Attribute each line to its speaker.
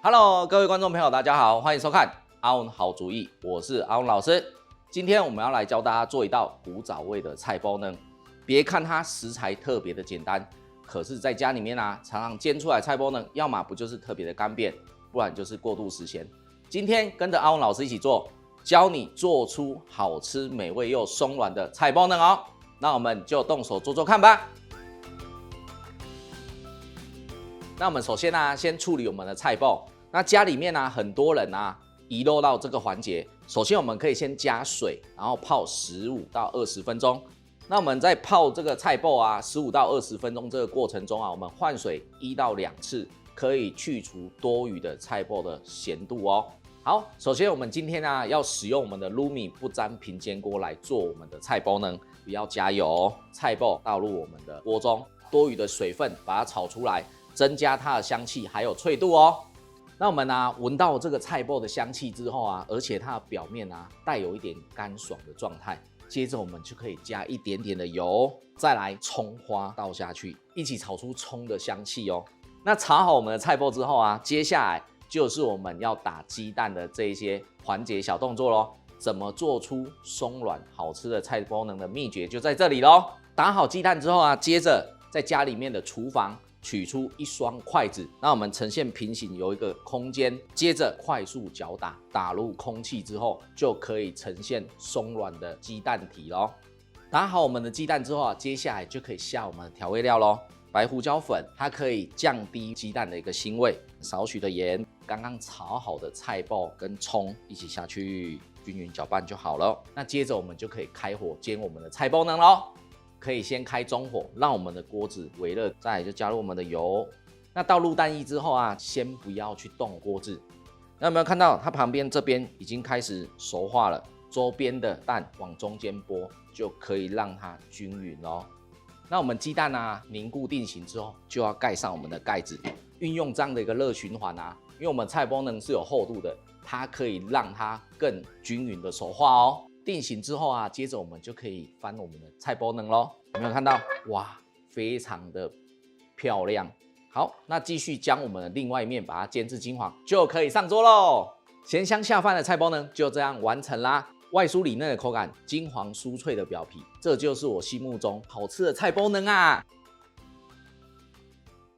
Speaker 1: Hello， 各位观众朋友，大家好，欢迎收看阿文好主意，我是阿文老师。今天我们要来教大家做一道古早味的菜包呢。别看它食材特别的简单，可是在家里面啊，常常煎出来的菜包呢，要么不就是特别的干瘪，不然就是过度时咸。今天跟着阿文老师一起做，教你做出好吃、美味又松软的菜包呢哦。那我们就动手做做看吧。那我们首先呢，先处理我们的菜包。那家里面呢，很多人啊遗漏到这个环节。首先我们可以先加水，然后泡15到20分钟。那我们在泡这个菜包啊，15到20分钟这个过程中啊，我们换水1到2次，可以去除多余的菜包的咸度哦。好，首先我们今天呢要使用我们的 Lumi 不粘平煎锅来做我们的菜包呢，不要加油，菜包倒入我们的锅中，多余的水分把它炒出来，增加它的香气还有脆度哦。那我们呢闻到这个菜包的香气之后啊，而且它的表面啊带有一点干爽的状态，接着我们就可以加一点点的油，再来葱花倒下去，一起炒出葱的香气哦。那炒好我们的菜包之后啊，接下来就是我们要打鸡蛋的这一些环节小动作咯。怎么做出松软好吃的菜包呢的秘诀就在这里咯。打好鸡蛋之后啊，接着在家里面的厨房取出一双筷子，那我们呈现平行有一个空间，接着快速搅打，打入空气之后，就可以呈现松软的鸡蛋体咯。打好我们的鸡蛋之后啊，接下来就可以下我们的调味料咯。白胡椒粉，它可以降低鸡蛋的一个腥味，少许的盐，刚刚炒好的菜包跟葱一起下去，均匀搅拌就好了。那接着我们就可以开火煎我们的菜包呢咯。可以先开中火，让我们的锅子微热，再来就加入我们的油。那倒入蛋液之后啊，先不要去动锅子。那有没有看到它旁边这边已经开始熟化了？周边的蛋往中间拨，就可以让它均匀哦。那我们鸡蛋啊凝固定型之后，就要盖上我们的盖子，运用这样的一个热循环啊，因为我们菜包呢是有厚度的，它可以让它更均匀的熟化哦。定型之后啊，接着我们就可以翻我们的菜包能咯。有没有看到？哇，非常的漂亮。好，那继续将我们的另外一面把它煎至金黄，就可以上桌咯。咸香下饭的菜包呢，就这样完成啦。外酥里嫩的口感，金黄酥脆的表皮，这就是我心目中好吃的菜包呢啊！